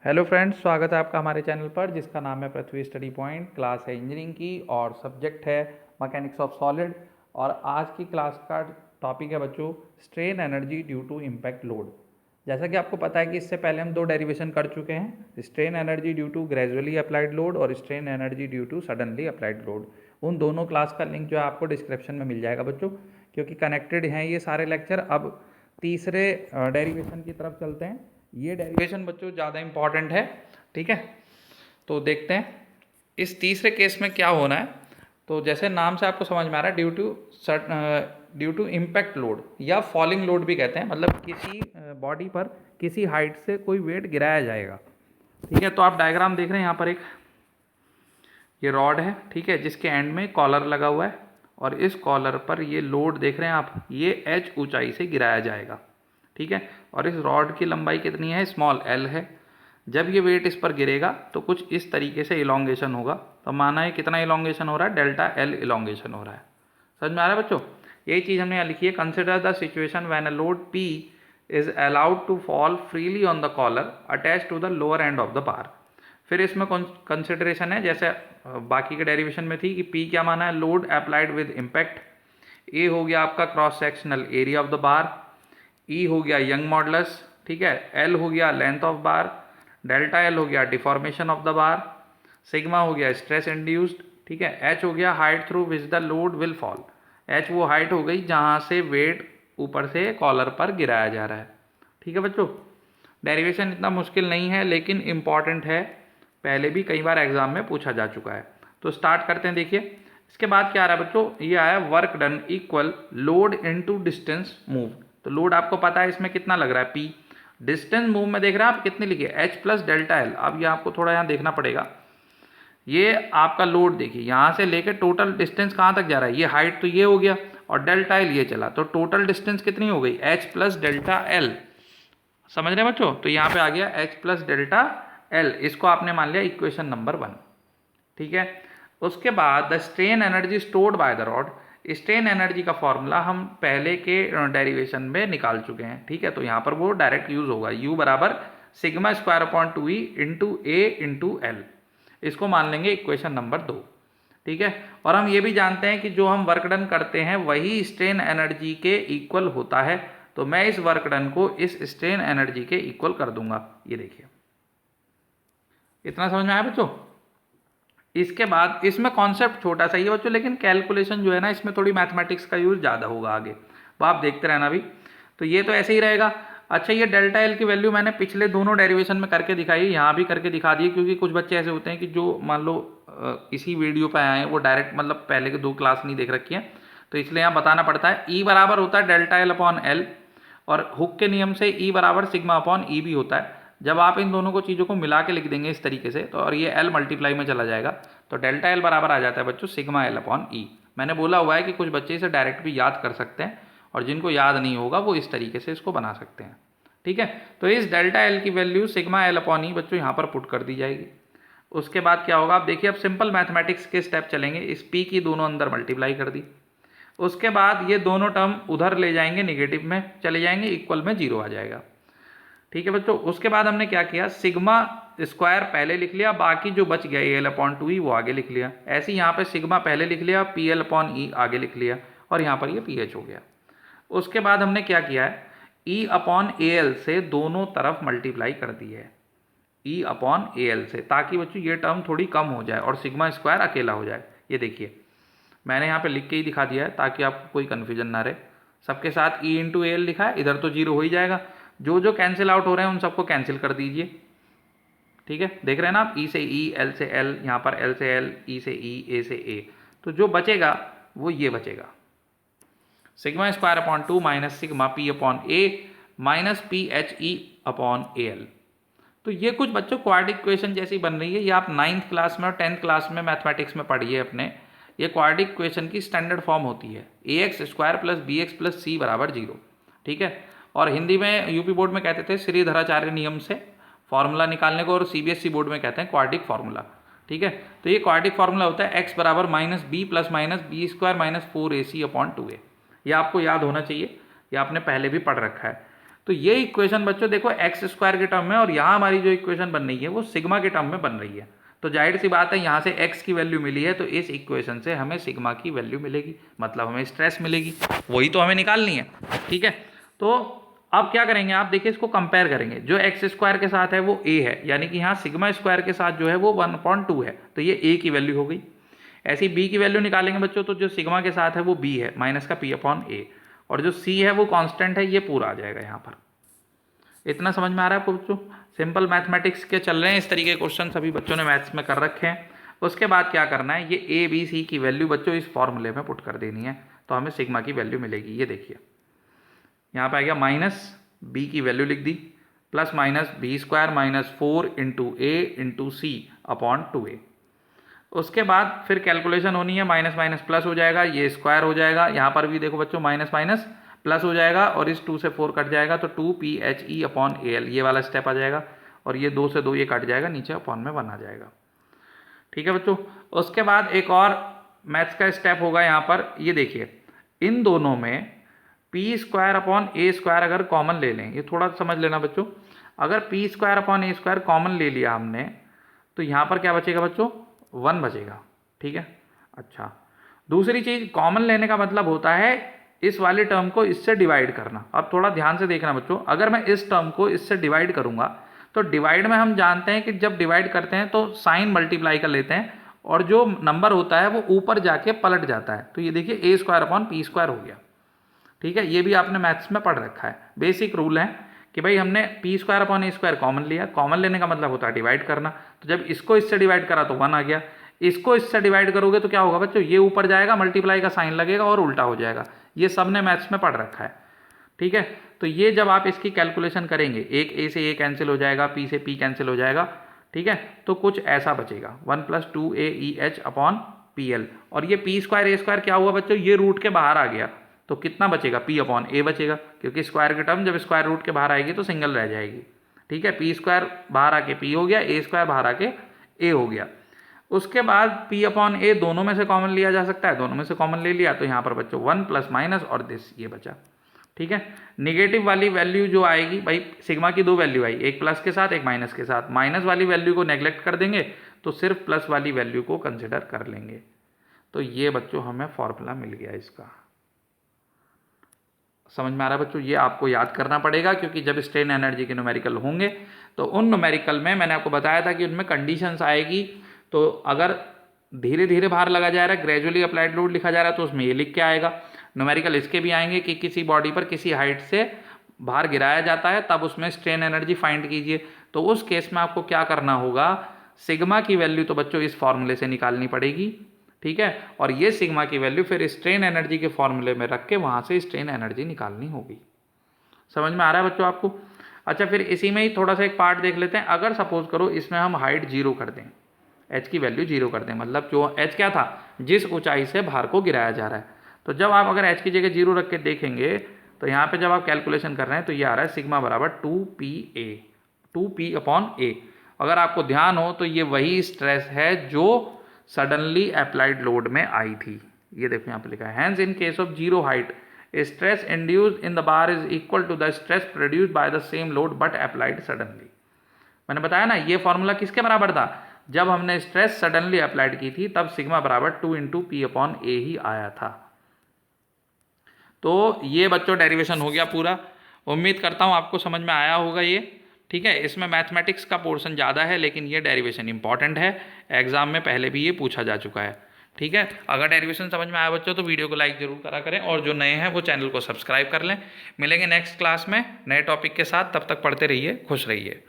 Hello friends, स्वागत है आपका हमारे चैनल पर जिसका नाम है पृथ्वी स्टडी पॉइंट। क्लास है इंजीनियरिंग की और सब्जेक्ट है मैकेनिक्स ऑफ सॉलिड। और आज की क्लास का टॉपिक है बच्चों strain energy due to impact load. जैसा कि आपको पता है कि इससे पहले हम दो डेरिवेशन कर चुके हैं, strain energy due to gradually applied load और strain energy due to suddenly applied load. उन दोनों क्लास का लिंक जो है आपको डिस्क्रिप्शन में मिल जाएगा बच्चों, क्योंकि कनेक्टेड हैं ये सारे लेक्चर। अब तीसरे डेरिवेशन की तरफ चलते हैं। ये डेरिवेशन बच्चों ज़्यादा इंपॉर्टेंट है, ठीक है। तो देखते हैं इस तीसरे केस में क्या होना है। तो जैसे नाम से आपको समझ में आ रहा है, ड्यू टू इम्पैक्ट लोड या फॉलिंग लोड भी कहते हैं, मतलब किसी बॉडी पर किसी हाइट से कोई वेट गिराया जाएगा, ठीक है। तो आप डायग्राम देख रहे हैं, यहाँ पर एक ये रॉड है, ठीक है, जिसके एंड में कॉलर लगा हुआ है और इस कॉलर पर ये लोड देख रहे हैं आप, ये h ऊंचाई से गिराया जाएगा, ठीक है। और इस रॉड की लंबाई कितनी है, स्मॉल l है। जब ये वेट इस पर गिरेगा तो कुछ इस तरीके से इलोंगेशन होगा। तो माना है कितना इलोंगेशन हो रहा है, डेल्टा एल इलोंगेशन हो रहा है। समझ में आ रहा है बच्चों? यही चीज़ हमने यहाँ लिखी है, consider the situation when a load P is allowed to fall freely on the collar attach to the lower end of the bar. फिर इसमें कंसिडरेशन है जैसे बाकी के डेरिवेशन में थी कि P क्या माना है, load applied with impact. A हो गया आपका cross sectional area of the bar, E हो गया यंग मॉडुलस, ठीक है, L हो गया length of bar, delta L हो गया deformation of the bar, sigma हो गया स्ट्रेस इंड्यूस्ड, ठीक है, एच हो गया height through which the load will fall. H वो हाइट हो गई जहां से वेट ऊपर से कॉलर पर गिराया जा रहा है, ठीक है बच्चों। डेरिवेशन इतना मुश्किल नहीं है लेकिन इंपॉर्टेंट है, पहले भी कई बार एग्जाम में पूछा जा चुका है। तो स्टार्ट करते हैं। देखिए इसके बाद क्या आ रहा है बच्चों, ये आया work done equal load into distance move. तो लोड आपको पता है इसमें कितना लग रहा है, P। डिस्टेंस मूव में देख रहे हैं आप कितनी लिखी है, h प्लस डेल्टा एल। अब ये आपको थोड़ा यहाँ देखना पड़ेगा, ये आपका लोड देखिए यहाँ से लेके टोटल डिस्टेंस कहाँ तक जा रहा है, ये हाइट तो ये हो गया और डेल्टा एल ये चला, तो टोटल डिस्टेंस कितनी हो गई, h प्लस डेल्टा एल। समझ रहे हैं बच्चों? तो यहाँ पे आ गया h प्लस डेल्टा एल, इसको आपने मान लिया इक्वेशन नंबर 1, ठीक है। उसके बाद the strain energy stored by the rod. Strain energy का फॉर्मूला हम पहले के डेरिवेशन में निकाल चुके हैं, ठीक है। तो यहाँ पर वो डायरेक्ट यूज होगा, U बराबर sigma square upon 2E into A into L. इसको मान लेंगे इक्वेशन नंबर 2, ठीक है। और हम ये भी जानते हैं कि जो हम वर्क डन करते हैं वही स्ट्रेन एनर्जी के इक्वल होता है। तो मैं इस वर्क डन को इस स्ट्रेन एनर्जी के इक्वल कर दूंगा। ये देखिए, इतना समझ में आया बच्चों? इसके बाद इसमें कॉन्सेप्ट छोटा सा ही है बच्चों, लेकिन कैलकुलेशन जो है ना इसमें थोड़ी मैथमेटिक्स का यूज ज़्यादा होगा आगे, तो आप देखते रहना भी। तो ये तो ऐसे ही रहेगा। अच्छा, ये डेल्टा एल की वैल्यू मैंने पिछले दोनों डेरिवेशन में करके दिखाई, यहाँ भी करके दिखा दी, क्योंकि कुछ बच्चे ऐसे होते हैं कि जो मान लो इसी वीडियो पर आए हैं वो डायरेक्ट मतलब पहले के 2 क्लास नहीं देख रखी है, तो इसलिए यहाँ बताना पड़ता है। E बराबर होता है डेल्टा एल अपॉन एल, और हुक के नियम से E बराबर सिग्मा अपॉन ई भी होता है। जब आप इन दोनों को चीज़ों को मिला के लिख देंगे इस तरीके से, तो और ये L मल्टीप्लाई में चला जाएगा, तो डेल्टा एल बराबर आ जाता है बच्चों सिग्मा एल अपॉन ई। मैंने बोला हुआ है कि कुछ बच्चे इसे डायरेक्ट भी याद कर सकते हैं, और जिनको याद नहीं होगा वो इस तरीके से इसको बना सकते हैं, ठीक है। तो इस डेल्टा एल की वैल्यू सिग्मा एल अपॉन ई बच्चों यहाँ पर पुट कर दी जाएगी। उसके बाद क्या होगा, आप देखिए, अब सिंपल मैथमेटिक्स के स्टेप चलेंगे। इस P की दोनों अंदर मल्टीप्लाई कर दी, उसके बाद ये दोनों टर्म उधर ले जाएंगे, निगेटिव में चले जाएंगे, इक्वल में 0 आ जाएगा, ठीक है बच्चों। उसके बाद हमने क्या किया, सिग्मा स्क्वायर पहले लिख लिया, बाकी जो बच गया एल अपॉन 2E वो आगे लिख लिया। ऐसे ही यहाँ पे सिग्मा पहले लिख लिया, पी एल अपॉन ई आगे लिख लिया, और यहाँ पर ये पी एच हो गया। उसके बाद हमने क्या किया है, E अपॉन ए एल से दोनों तरफ मल्टीप्लाई कर दी है, E अपॉन ए एल से, ताकि बच्चों ये टर्म थोड़ी कम हो जाए और सिग्मा स्क्वायर अकेला हो जाए। ये देखिए मैंने यहाँ पे लिख के ही दिखा दिया है ताकि आपको कोई कन्फ्यूजन ना रहे। सबके साथ E इंटू ए एल लिखा है, इधर तो 0 हो ही जाएगा, जो जो कैंसिल आउट हो रहे हैं उन सबको कैंसिल कर दीजिए, ठीक है। देख रहे हैं ना आप, E से E, L से L, यहाँ पर L से L, E से E, A से A, तो जो बचेगा वो ये बचेगा, sigma square upon 2 minus sigma P upon A minus P H E upon A L. तो ये कुछ बच्चों क्वाड्रेटिक इक्वेशन जैसी बन रही है, ये आप 9th क्लास में और 10th क्लास में मैथमेटिक्स में पढ़िए अपने। ये क्वाड्रेटिक इक्वेशन की स्टैंडर्ड फॉर्म होती है, ax square plus B X plus C बराबर 0, ठीक है। और हिंदी में यूपी बोर्ड में कहते थे श्रीधराचार्य नियम से फॉर्मूला निकालने को, और सीबीएसई बोर्ड में कहते हैं क्वाड्रेटिक फार्मूला, ठीक है। तो ये क्वाड्रेटिक फार्मूला होता है x बराबर minus b plus minus b square minus 4ac upon 2a। ये आपको याद होना चाहिए, ये आपने पहले भी पढ़ रखा है। तो ये इक्वेशन बच्चों देखो एक्स स्क्वायर के टर्म में, और यहाँ हमारी जो इक्वेशन बन रही है वो सिग्मा के टर्म में बन रही है। तो जाहिर सी बात है यहाँ से x की वैल्यू मिली है, तो इस इक्वेशन से हमें सिग्मा की वैल्यू मिलेगी, मतलब हमें स्ट्रेस मिलेगी, वही तो हमें निकालनी है। ठीक है, तो अब क्या करेंगे आप देखिए, इसको कंपेयर करेंगे। जो एक्स स्क्वायर के साथ है वो a है, यानी कि यहाँ सिग्मा स्क्वायर के साथ जो है वो 1/2 है, तो ये a की वैल्यू हो गई। ऐसी b की वैल्यू निकालेंगे बच्चों, तो जो सिग्मा के साथ है वो b है, माइनस का p/a, और जो c है वो कांस्टेंट है, ये पूरा आ जाएगा यहाँ पर। इतना समझ में आ रहा है आपको बच्चों? सिंपल मैथमेटिक्स के चल रहे हैं, इस तरीके के क्वेश्चन सभी बच्चों ने मैथ्स में कर रखे हैं। उसके बाद क्या करना है, ये a b c की वैल्यू बच्चों इस फॉर्मूले में पुट कर देनी है, तो हमें सिग्मा की वैल्यू मिलेगी। ये देखिए यहाँ पे आ गया माइनस b की वैल्यू लिख दी, plus minus b square minus 4 into a into c/2a। उसके बाद फिर कैलकुलेशन होनी है, माइनस माइनस प्लस हो जाएगा, ये स्क्वायर हो जाएगा। यहाँ पर भी देखो बच्चों माइनस माइनस प्लस हो जाएगा, और इस 2 से 4 कट जाएगा, तो 2phe/al ये वाला स्टेप आ जाएगा, और ये 2 से 2 ये कट जाएगा, नीचे अपॉन में 1 आ जाएगा। ठीक है बच्चों, उसके बाद एक और मैथ्स का स्टेप होगा यहाँ पर। ये देखिए इन दोनों में p²/a² अगर कॉमन ले लें, ये थोड़ा समझ लेना बच्चों, अगर p²/a² कॉमन ले लिया हमने, तो यहाँ पर क्या बचेगा बच्चों, 1 बचेगा। ठीक है, अच्छा दूसरी चीज, कॉमन लेने का मतलब होता है इस वाले टर्म को इससे डिवाइड करना। अब थोड़ा ध्यान से देखना बच्चों, अगर मैं इस टर्म को इससे डिवाइड करूंगा, तो डिवाइड में हम जानते हैं कि जब डिवाइड करते हैं तो साइन मल्टीप्लाई कर लेते हैं, और जो नंबर होता है वो ऊपर जाके पलट जाता है। तो ये देखिए a²/p² हो गया। ठीक है, ये भी आपने मैथ्स में पढ़ रखा है, बेसिक रूल है कि भाई हमने p²/a² कॉमन लिया, कॉमन लेने का मतलब होता है डिवाइड करना। तो जब इसको इससे डिवाइड करा तो 1 आ गया, इसको इससे डिवाइड करोगे तो क्या होगा बच्चों, ये ऊपर जाएगा, मल्टीप्लाई का साइन लगेगा और उल्टा हो जाएगा। ये सब ने मैथ्स में पढ़ रखा है। ठीक है, तो ये जब आप इसकी कैलकुलेशन करेंगे, एक a से a कैंसिल हो जाएगा, p से p कैंसिल हो जाएगा। ठीक है, तो कुछ ऐसा बचेगा 1 + 2aeh/pl, और ये p²a² क्या हुआ बच्चों, ये रूट के बाहर आ गया, तो कितना बचेगा, p/a बचेगा, क्योंकि स्क्वायर की टर्म जब स्क्वायर रूट के बाहर आएगी तो सिंगल रह जाएगी। ठीक है, p² बाहर आके p हो गया, a² बाहर आके a हो गया। उसके बाद p/a दोनों में से कॉमन लिया जा सकता है, दोनों में से कॉमन ले लिया, तो यहाँ पर बच्चों 1 प्लस माइनस और दिस ये बचा। ठीक है, निगेटिव वाली वैल्यू जो आएगी भाई, सिग्मा की 2 वैल्यू आई, एक प्लस के साथ एक माइनस के साथ, माइनस वाली वैल्यू को नेग्लेक्ट कर देंगे, तो सिर्फ प्लस वाली वैल्यू को कंसिडर कर लेंगे। तो ये बच्चों हमें फॉर्मूला मिल गया इसका। समझ में आ रहा है बच्चों? ये आपको याद करना पड़ेगा, क्योंकि जब स्ट्रेन एनर्जी के न्यूमेरिकल होंगे तो उन न्यूमेरिकल में मैंने आपको बताया था कि उनमें कंडीशंस आएगी। तो अगर धीरे धीरे भार लगा जा रहा है, ग्रेजुअली अप्लाइड लोड लिखा जा रहा है, तो उसमें ये लिख के आएगा। न्यूमेरिकल इसके भी आएंगे कि किसी बॉडी पर किसी हाइट से भार गिराया जाता है, तब उसमें स्ट्रेन एनर्जी फाइंड कीजिए। तो उस केस में आपको क्या करना होगा, सिग्मा की वैल्यू तो बच्चों इस फॉर्मूले से निकालनी पड़ेगी। ठीक है, और ये सिग्मा की वैल्यू फिर स्ट्रेन एनर्जी के फॉर्मूले में रख के वहाँ से स्ट्रेन एनर्जी निकालनी होगी। समझ में आ रहा है बच्चों आपको? अच्छा, फिर इसी में ही थोड़ा सा एक पार्ट देख लेते हैं। अगर सपोज करो इसमें हम हाइट 0 कर दें, h की वैल्यू 0 कर दें, मतलब जो h क्या था, जिस ऊंचाई से भार को गिराया जा रहा है। तो जब आप अगर h की जगह 0 रख के देखेंगे, तो यहाँ पे जब आप कैलकुलेशन कर रहे हैं तो ये आ रहा है सिग्मा बराबर 2p/a। अगर आपको ध्यान हो तो ये वही स्ट्रेस है जो सडनली अप्लाइड लोड में आई थी। ये देखो यहाँ पे लिखा है, hence in case of 0 height stress induced in the bar is equal to the stress produced by the same load but applied suddenly. मैंने बताया ना, ये फॉर्मूला किसके बराबर था, जब हमने स्ट्रेस सडनली अप्लाइड की थी तब सिग्मा बराबर 2 × p/a ही आया था। तो ये बच्चों डेरिवेशन हो गया पूरा। उम्मीद करता हूँ आपको समझ में आया होगा ये। ठीक है, इसमें मैथमेटिक्स का पोर्शन ज़्यादा है, लेकिन ये डेरिवेशन इंपॉर्टेंट है, एग्जाम में पहले भी ये पूछा जा चुका है। ठीक है, अगर डेरिवेशन समझ में आया बच्चों तो वीडियो को लाइक जरूर करा करें, और जो नए हैं वो चैनल को सब्सक्राइब कर लें। मिलेंगे नेक्स्ट क्लास में नए टॉपिक के साथ, तब तक पढ़ते रहिए, खुश रहिए।